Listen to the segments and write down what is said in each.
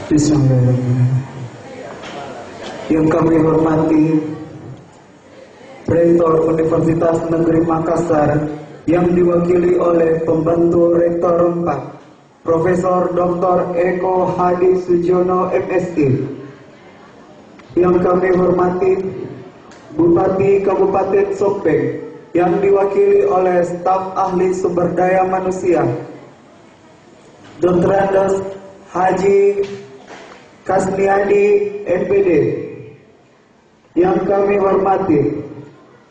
Bismillahirrahmanirrahim. Yang kami hormati Rektor Universitas Negeri Makassar yang diwakili oleh Pembantu Rektor 4 Profesor Dr. Eko Hadi Sujono MSI. Yang kami hormati Bupati Kabupaten Sopeng yang diwakili oleh staf ahli sumber daya manusia Dr. Andes Haji Kasniadi MPD. Yang kami hormati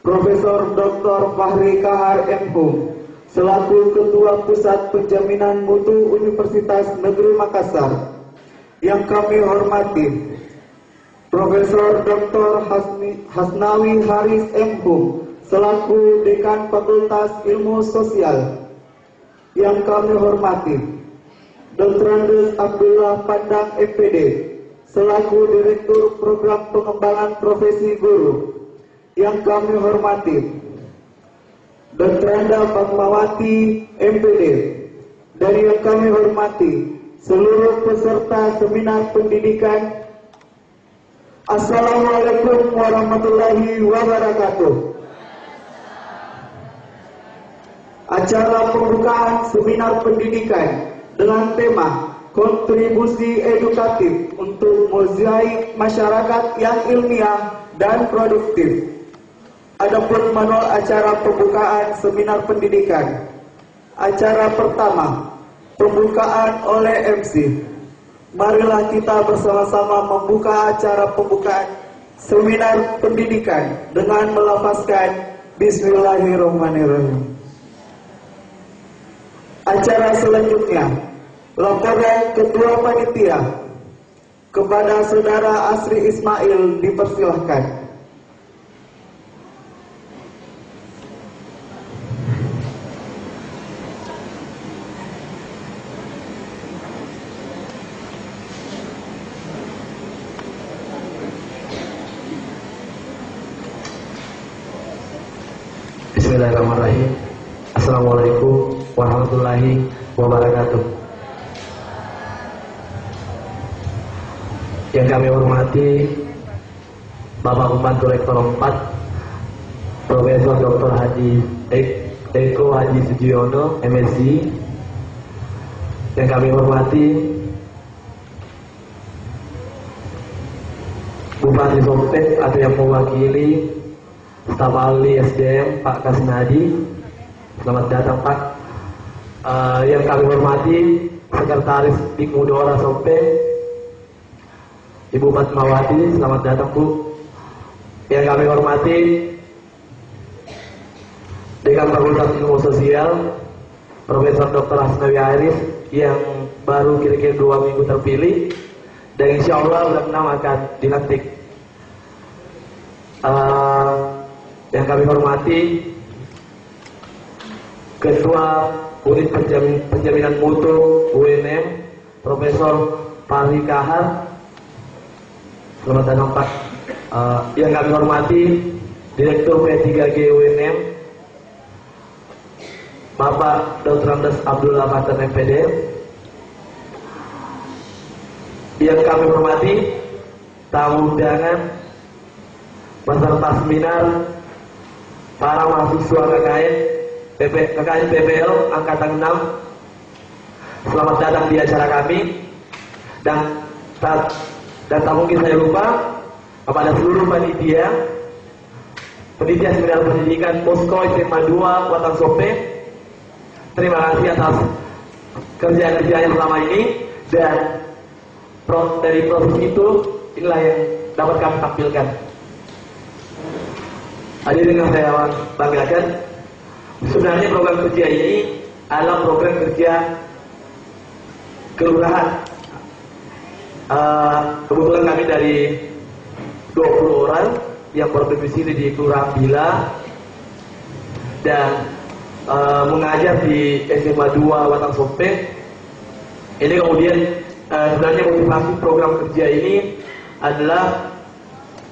Profesor Dr. Fahri Kahar MHum selaku Ketua Pusat Penjaminan Mutu Universitas Negeri Makassar. Yang kami hormati Profesor Dr. Hasnawi Haris MHum selaku Dekan Fakultas Ilmu Sosial. Yang kami hormati Dr. Andes Abdullah Pandang MPD selaku Direktur Program Pengembangan Profesi Guru. Yang kami hormati Dr. Anda Fatmawati MPD. Dan yang kami hormati seluruh peserta seminar pendidikan. Assalamualaikum warahmatullahi wabarakatuh. Acara pembukaan seminar pendidikan dengan tema kontribusi edukatif untuk mozaik masyarakat yang ilmiah dan produktif. Adapun manual acara pembukaan seminar pendidikan. Acara pertama, pembukaan oleh MC. Marilah kita bersama-sama membuka acara pembukaan seminar pendidikan dengan melafazkan Bismillahirrahmanirrahim. Acara selanjutnya, laporan Ketua Panitia kepada Saudara Asri Ismail dipersilahkan. Bismillahirrahmanirrahim. Assalamualaikum warahmatullahi wabarakatuh. Yang kami hormati Bapak Pembantu Rektor 4 Profesor Dr. Eko Haji Sujono MSI. Yang kami hormati Bupati Sopeng atau yang mewakili staf ahli SDM Pak Kasnadi. Selamat datang Pak. Yang kami hormati Sekretaris Dikmudora Sopeng Ibu Fatmawati, selamat datang Bu. Yang kami hormati Dekan Fakultas Ilmu Sosial Profesor Dr. Hasnawi Haris yang baru kira-kira 2 minggu terpilih dan insya Allah benar-benar akan dilantik. Yang kami hormati Ketua Unit Penjaminan Mutu UNM Profesor Fahri Kahar, selamat datang Pak. Yang kami hormati Direktur P3G UNM Bapak Dr. Andes Abdullah Pandang MPD. Yang kami hormati tamu undangan peserta seminar para mahasiswa KKN PPL Angkatan 6. Selamat datang di acara kami. Dan tak mungkin saya lupa kepada seluruh panitia seminar pendidikan Posko SMA 2 Watang Sope. Terima kasih atas kerja-kerjanya selama ini, dan dari proses itu inilah yang dapat kami tampilkan. Hadirin yang saya banggakan, sebenarnya program kerja ini adalah program kerja kelurahan. Kebetulan kami dari 20 orang yang berdomisili di Kelurahan Bila dan mengajar di SMA 2 Watang Sopeng. Ini kemudian sebenarnya motivasi program kerja ini adalah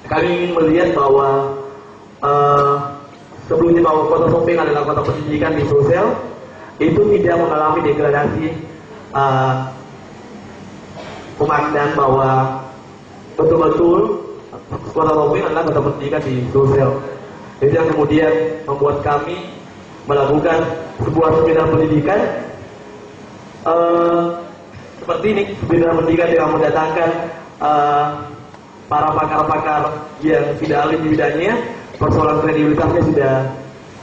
kami ingin melihat bahwa sebelumnya bahwa Kota Sopeng adalah kota pendidikan di sosial, itu tidak mengalami degradasi pemaknaan bahwa betul-betul Kota Sopeng adalah kota pendidikan di Sulsel. Itu yang kemudian membuat kami melakukan sebuah seminar pendidikan seperti ini, seminar pendidikan yang mendatangkan para pakar-pakar yang tidak ahli di bidangnya. Persoalan kredibilitasnya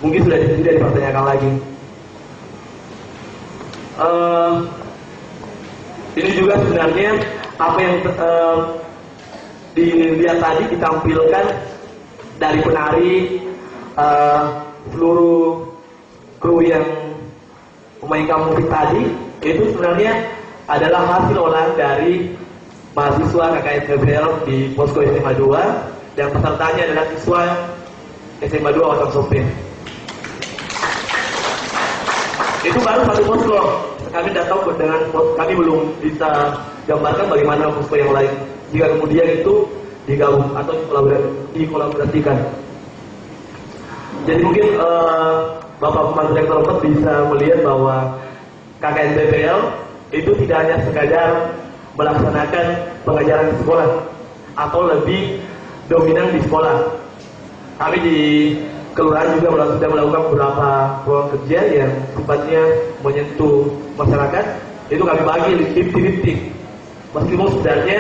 mungkin sudah tidak dipertanyakan lagi. Ini juga sebenarnya apa yang dilihat tadi ditampilkan dari penari, seluruh kru yang memainkan musik tadi, itu sebenarnya adalah hasil olahan dari mahasiswa KKN PBL di Posko SMA 2, dan pesertanya adalah siswa SMA 2 Watang Sopeng. Itu baru satu posko. Kami tidak tahu kami belum bisa gambarkan bagaimana posko yang lain jika kemudian itu digabung atau dikolaborasikan. Jadi mungkin Bapak Pembantu Rektor 4 bisa melihat bahwa KKN PBL itu tidak hanya sekadar melaksanakan pengajaran di sekolah atau lebih dominan di sekolah. Kami di kelurahan juga sudah melakukan beberapa program kerja yang sifatnya menyentuh masyarakat. Itu kami bagi 50-50. Meskipun sebenarnya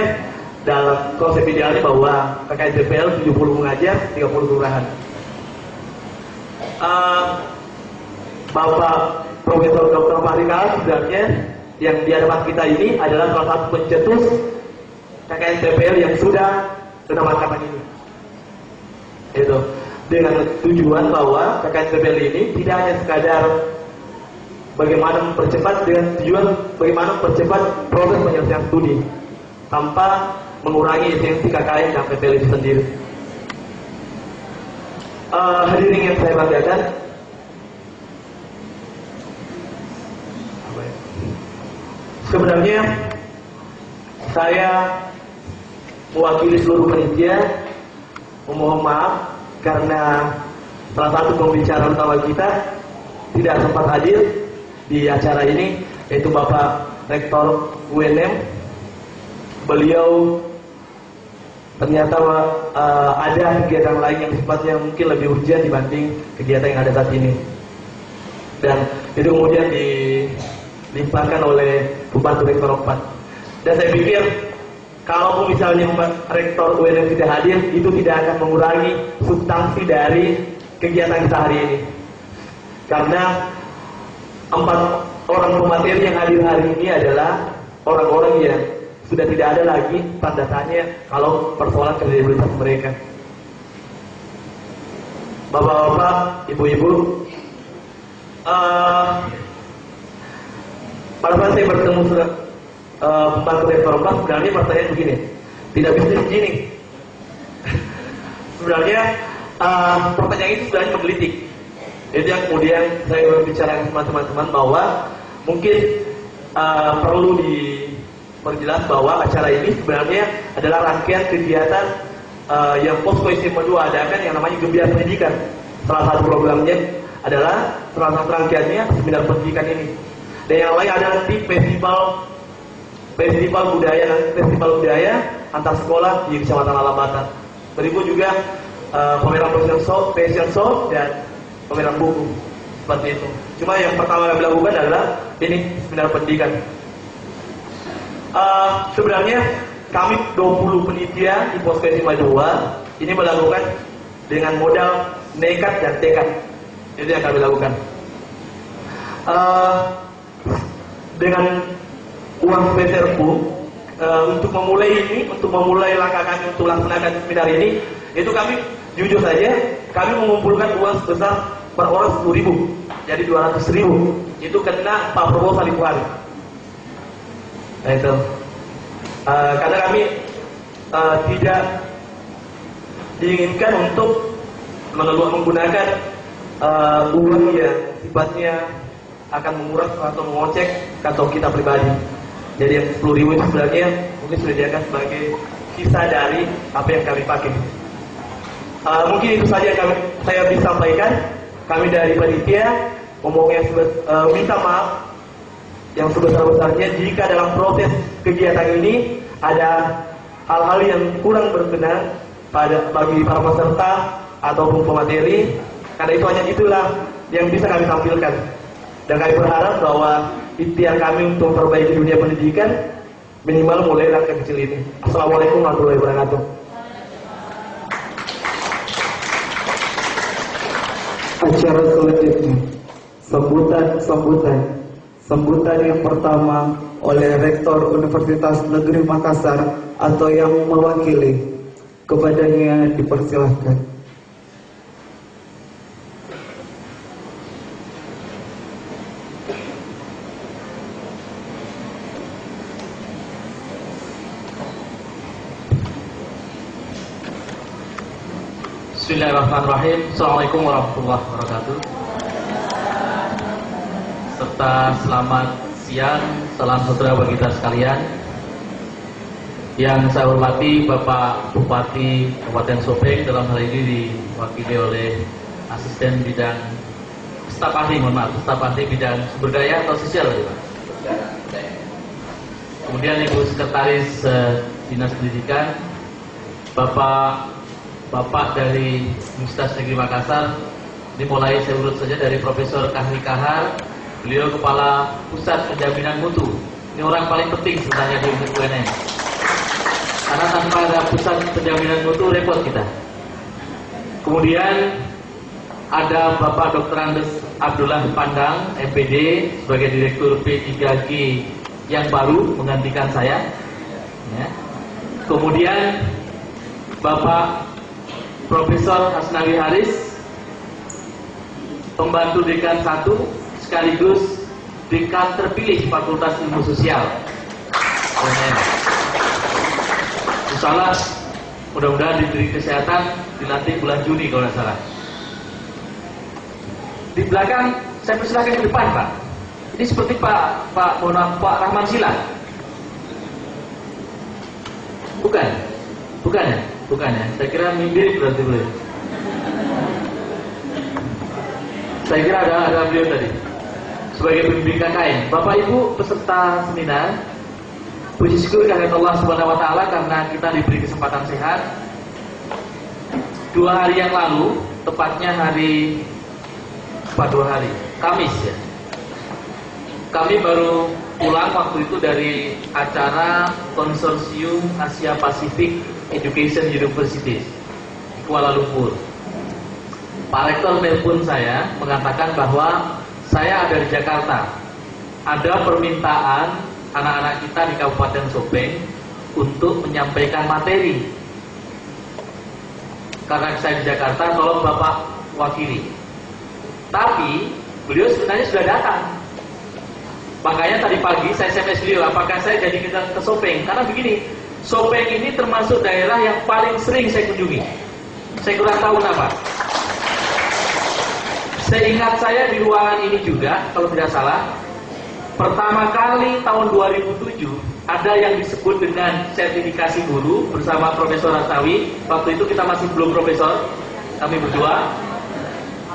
dalam konsep idealnya bahwa KKN PBL 70 mengajar, 30 kelurahan. Bapak Profesor Dr. Fahri Kalas sebenarnya yang di hadapan kita ini adalah salah satu pencetus KKN PBL yang sudah menamatkan ini. Itu dengan tujuan bahwa KKN PBL ini tidak hanya sekadar bagaimana mempercepat, dengan tujuan bagaimana mempercepat proses penyelesaian studi tanpa mengurangi esensi KKN dan PBL itu sendiri. Hadirin yang saya banggakan, sebenarnya saya mewakili seluruh panitia memohon maaf karena salah satu pembicara utama kita tidak sempat hadir di acara ini, yaitu Bapak Rektor UNM. Beliau ternyata ada kegiatan lain yang sifatnya mungkin lebih urgent dibanding kegiatan yang ada saat ini, dan itu kemudian dilimpahkan oleh Pembantu Rektor 4. Dan saya pikir kalau misalnya Rektor UNM tidak hadir, itu tidak akan mengurangi substansi dari kegiatan kita hari ini. Karena 4 orang pemateri yang hadir hari ini adalah orang-orang yang sudah tidak ada lagi tanda tanya kalau persoalan kredibilitas mereka. Bapak-bapak, ibu-ibu, pada saat saya bertemu Pembantu Rektor 4, sebenarnya pertanyaan begini, tidak bisa begini. Sebenarnya pertanyaan itu sebenarnya menggelitik. Itu yang kemudian saya berbicara sama teman-teman bahwa mungkin perlu diperjelas bahwa acara ini sebenarnya adalah rangkaian kegiatan yang Posko SMA 2 adakan yang namanya Gembiar Pendidikan. Salah satu programnya adalah salah satu rangkaiannya seminar pendidikan ini. Dan yang lain ada nanti festival budaya antar sekolah di Kecamatan Alabata. Berikut juga pameran fashion show dan pameran buku seperti itu. Cuma yang pertama yang dilakukan adalah ini seminar pendidikan. Sebenarnya kami 20 penitia di Posko SMA 2 ini melakukan dengan modal nekat dan tekad. Itu yang kami lakukan. Dengan uang peserku untuk memulai langkah kami untuk laksanakan seminar ini, itu kami jujur saja kami mengumpulkan uang sebesar per orang 10.000, jadi 200.000. Itu kena Pak Prabowo Salihuari. Nah itu karena kami tidak diinginkan untuk menggunakan uang yang sifatnya akan menguras atau mengocek kantong kita pribadi. Jadi yang 10.000 itu sebenarnya mungkin sudah dianggap sebagai sisa dari apa yang kami pakai. Mungkin itu saja yang saya bisa sampaikan. Kami dari panitia minta maaf yang sebesar-besarnya jika dalam proses kegiatan ini ada hal-hal yang kurang berkenan bagi para peserta ataupun pemateri, karena itu hanya itulah yang bisa kami tampilkan. Dan kami berharap bahwa ikhtiar kami untuk memperbaiki dunia pendidikan minimal mulai dari kecil ini. Assalamualaikum warahmatullahi wabarakatuh. Acara selanjutnya, sambutan yang pertama oleh Rektor Universitas Negeri Makassar atau yang mewakili. Kepadanya dipersilahkan. Bismillahirrahmanirrahim. Assalamualaikum warahmatullahi wabarakatuh. Serta selamat siang, salam sejahtera bagi kita sekalian. Yang saya hormati Bapak Bupati Kabupaten Sopeng, dalam hal ini diwakili oleh Asisten Bidang Staf Ahli Bidang Sumber Daya atau Sosial, Pak. Kemudian Ibu Sekretaris Dinas Pendidikan, Bapak dari Universitas Negeri Makassar. Ini mulai saya urut saja dari Profesor Kahri Kahar, beliau Kepala Pusat Penjaminan Mutu. Ini orang paling penting sebenarnya di UNM. Karena tanpa ada Pusat Penjaminan Mutu repot kita. Kemudian ada Bapak Dr. Andes Abdullah Pandang, MPD, sebagai Direktur P3G yang baru menggantikan saya. Ya. Kemudian Bapak Profesor Hasnawi Haris, pembantu Dekan 1 sekaligus Dekan terpilih Fakultas Ilmu Sosial. Insyaallah mudah-mudahan diberi kesehatan, dilantik bulan Juni kalau tidak salah. Di belakang saya persilahkan ke depan, Pak. Ini seperti Pak Rahman Silat. Bukan ya? Bukan ya? Saya kira mirip berarti beliau. Saya kira ada beliau tadi sebagai pembimbing KKN. Bapak Ibu peserta seminar, puji syukur kehadirat Allah Subhanahu wa taala karena kita diberi kesempatan sehat. 2 hari yang lalu, tepatnya Kamis ya. Kami baru pulang waktu itu dari acara Konsorsium Asia Pasifik Education University Kuala Lumpur. Pak Rektor telepon saya mengatakan bahwa saya ada di Jakarta. Ada permintaan anak-anak kita di Kabupaten Sopeng untuk menyampaikan materi. Karena saya di Jakarta, tolong Bapak wakili. Tapi beliau sebenarnya sudah datang. Makanya tadi pagi saya SMS beliau, apakah saya jadi ke Sopeng? Karena begini, Sopeng ini termasuk daerah yang paling sering saya kunjungi. Saya kurang tahu kenapa. Seingat saya di ruangan ini juga, kalau tidak salah, pertama kali tahun 2007 ada yang disebut dengan sertifikasi guru bersama Profesor Hasnawi. Waktu itu kita masih belum profesor, kami berdua.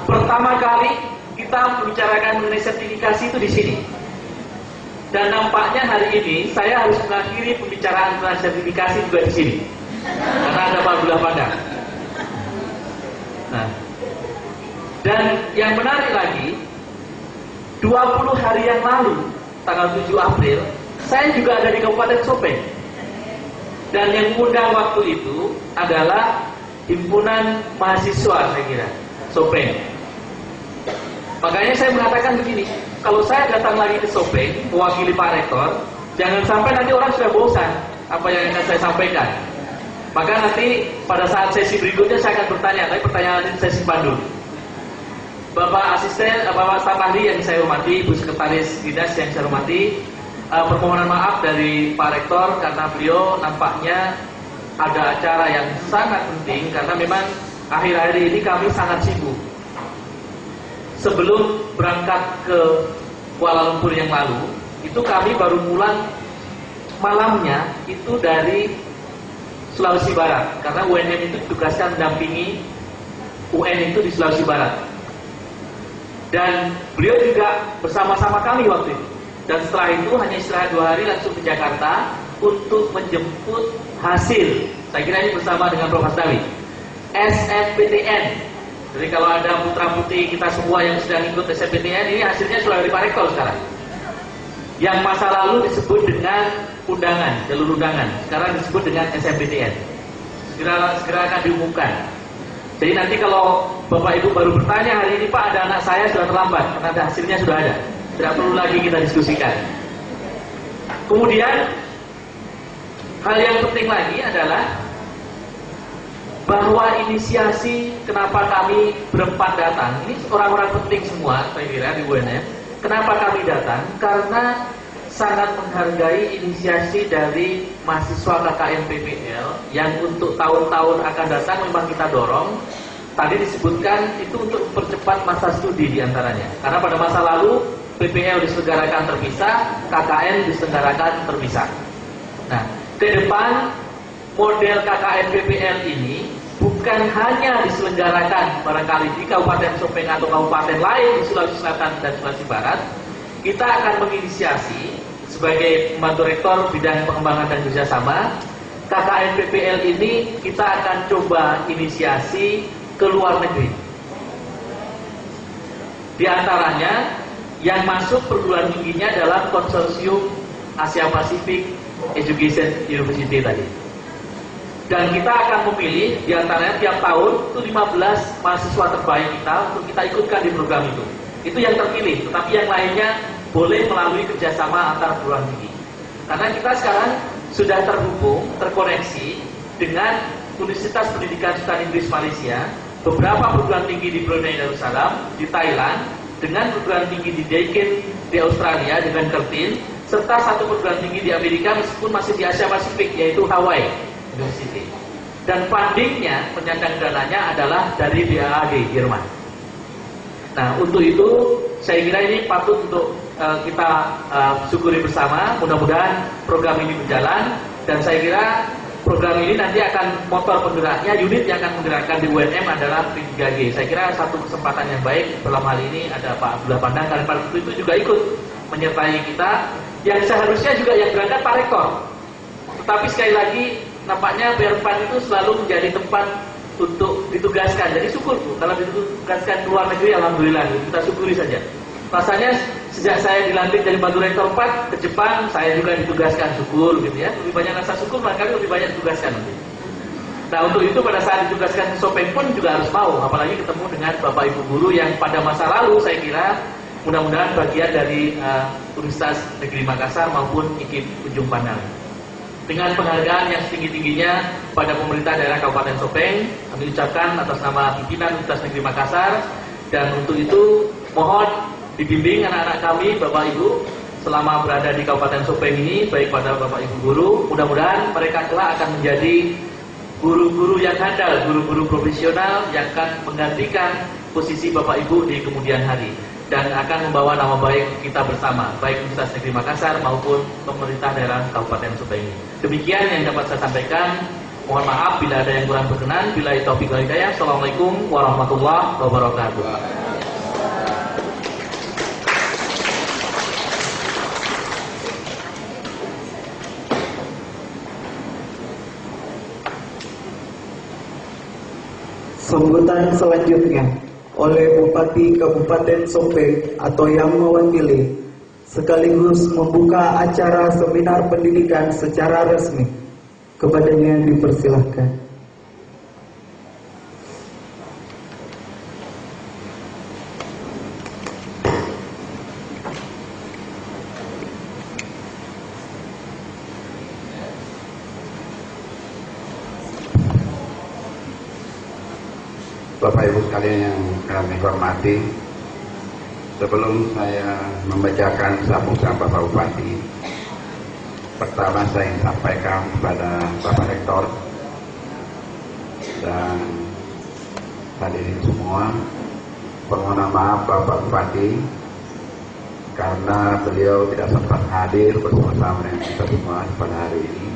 Pertama kali kita membicarakan mengenai sertifikasi itu di sini. Dan nampaknya hari ini saya harus mengakhiri pembicaraan tentang sertifikasi juga di sini, karena ada Pak Abdullah Pandang. Nah, dan yang menarik lagi, 20 hari yang lalu, tanggal 7 April, saya juga ada di Kabupaten Sopeng. Dan yang mengundang waktu itu adalah himpunan mahasiswa, saya kira, Sopeng. Makanya saya mengatakan begini, kalau saya datang lagi ke Sopeng mewakili Pak Rektor, jangan sampai nanti orang sudah bosan apa yang akan saya sampaikan. Maka nanti pada saat sesi berikutnya saya akan bertanya, tapi pertanyaan ini saya simpan dulu. Bapak Asisten, Bapak Staf Ahli yang saya hormati, Ibu Sekretaris Dinas yang saya hormati, permohonan maaf dari Pak Rektor karena beliau nampaknya ada acara yang sangat penting, karena memang akhir-akhir ini kami sangat sibuk. Sebelum berangkat ke Kuala Lumpur yang lalu, itu kami baru pulang malamnya itu dari Sulawesi Barat, karena UNM itu ditugaskan mendampingi UN itu di Sulawesi Barat. Dan beliau juga bersama-sama kami waktu itu. Dan setelah itu hanya istirahat 2 hari langsung ke Jakarta untuk menjemput hasil. Saya kira ini bersama dengan Prof. Hasnawi. SNPTN. Jadi kalau ada putra putri kita semua yang sedang ikut SNPTN, ini hasilnya sudah dari Pak Rektor sekarang. Yang masa lalu disebut dengan undangan, jalur undangan. Sekarang disebut dengan SNPTN. Segera akan diumumkan. Jadi nanti kalau Bapak Ibu baru bertanya hari ini, Pak, ada anak saya sudah terlambat, karena hasilnya sudah ada. Tidak perlu lagi kita diskusikan. Kemudian hal yang penting lagi adalah bahwa inisiasi kenapa kami berempat datang. Ini orang-orang penting semua, saya kira di UNM. Kenapa kami datang? Karena sangat menghargai inisiasi dari mahasiswa KKN PPL yang untuk tahun-tahun akan datang memang kita dorong. Tadi disebutkan itu untuk mempercepat masa studi diantaranya. Karena pada masa lalu PPL diselenggarakan terpisah, KKN diselenggarakan terpisah. Nah, ke depan model KKN PPL ini bukan hanya diselenggarakan barangkali di Kabupaten Sopeng atau kabupaten lain di Sulawesi Selatan dan Sulawesi Barat. Kita akan menginisiasi sebagai pembantu rektor bidang pengembangan dan kerjasama. KKN PPL ini kita akan coba inisiasi ke luar negeri. Di antaranya yang masuk perguruan tingginya dalam konsorsium Asia Pacific Education University tadi. Dan kita akan memilih di antaranya tiap tahun itu 15 mahasiswa terbaik kita untuk kita ikutkan di program itu. Itu yang terpilih, tetapi yang lainnya boleh melalui kerjasama antar perguruan tinggi. Karena kita sekarang sudah terhubung, terkoneksi dengan Universitas Pendidikan Sultan Idris Malaysia, beberapa perguruan tinggi di Brunei Darussalam, di Thailand, dengan perguruan tinggi di Deakin di Australia dengan Curtin, serta satu perguruan tinggi di Amerika meskipun masih di Asia Pasifik, yaitu Hawaii University. Dan fundingnya, penyandang dananya adalah dari BAAD Jerman. Nah, untuk itu saya kira ini patut untuk kita syukuri bersama. Mudah-mudahan program ini berjalan, dan saya kira program ini nanti akan motor penggeraknya, unit yang akan menggerakkan di UNM adalah P3G. Saya kira satu kesempatan yang baik dalam hal ini ada Pak Abdullah Pandang, karena Pak itu juga ikut menyertai kita. Yang seharusnya juga yang berangkat Pak Rektor. Tetapi sekali lagi nampaknya PR4 itu selalu menjadi tempat untuk ditugaskan. Jadi syukur Bu, kalau ditugaskan ke luar negeri, alhamdulillah kita syukuri saja. Rasanya sejak saya dilantik jadi Bantu Rektor 4 ke Jepang, saya juga ditugaskan, syukur gitu ya. Lebih banyak rasa syukur, barangkali lebih banyak ditugaskan nanti. Nah, untuk itu pada saat ditugaskan ke Sopeng pun juga harus mau, apalagi ketemu dengan Bapak Ibu guru yang pada masa lalu saya kira mudah-mudahan bagian dari Universitas Negeri Makassar maupun IKIP Ujung Pandang. Dengan penghargaan yang setinggi-tingginya pada pemerintah daerah Kabupaten Sopeng, kami ucapkan atas nama pimpinan Universitas Negeri Makassar, dan untuk itu mohon dibimbing anak-anak kami, Bapak Ibu, selama berada di Kabupaten Sopeng ini, baik pada Bapak Ibu guru, mudah-mudahan mereka kelak akan menjadi guru-guru yang handal, guru-guru profesional yang akan menggantikan posisi Bapak Ibu di kemudian hari, dan akan membawa nama baik kita bersama, baik Universitas Negeri Makassar maupun pemerintah daerah Kabupaten Sopeng ini. Demikian yang dapat saya sampaikan. Mohon maaf bila ada yang kurang berkenan. Billahi taufiq wal hidayah. Assalamualaikum warahmatullahi wabarakatuh. Sambutan selanjutnya oleh Bupati Kabupaten Sopeng atau yang mewakili, sekaligus membuka acara seminar pendidikan secara resmi. Kepadanya dipersilahkan. Bapak Ibu sekalian yang kami hormati, sebelum saya membacakan sambutan Bapak Bupati, pertama saya ingin sampaikan kepada Bapak Rektor dan hadirin semua, permohonan maaf Bapak Bupati karena beliau tidak sempat hadir bersama-sama dengan kita semua pada hari ini,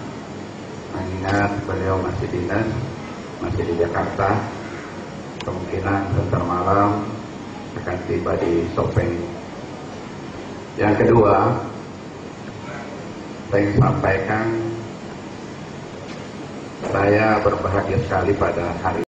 mengingat beliau masih dinas, masih di Jakarta. Kemungkinan sebentar malam akan tiba di Sopeng. Yang kedua, saya ingin sampaikan Saya berbahagia sekali pada hari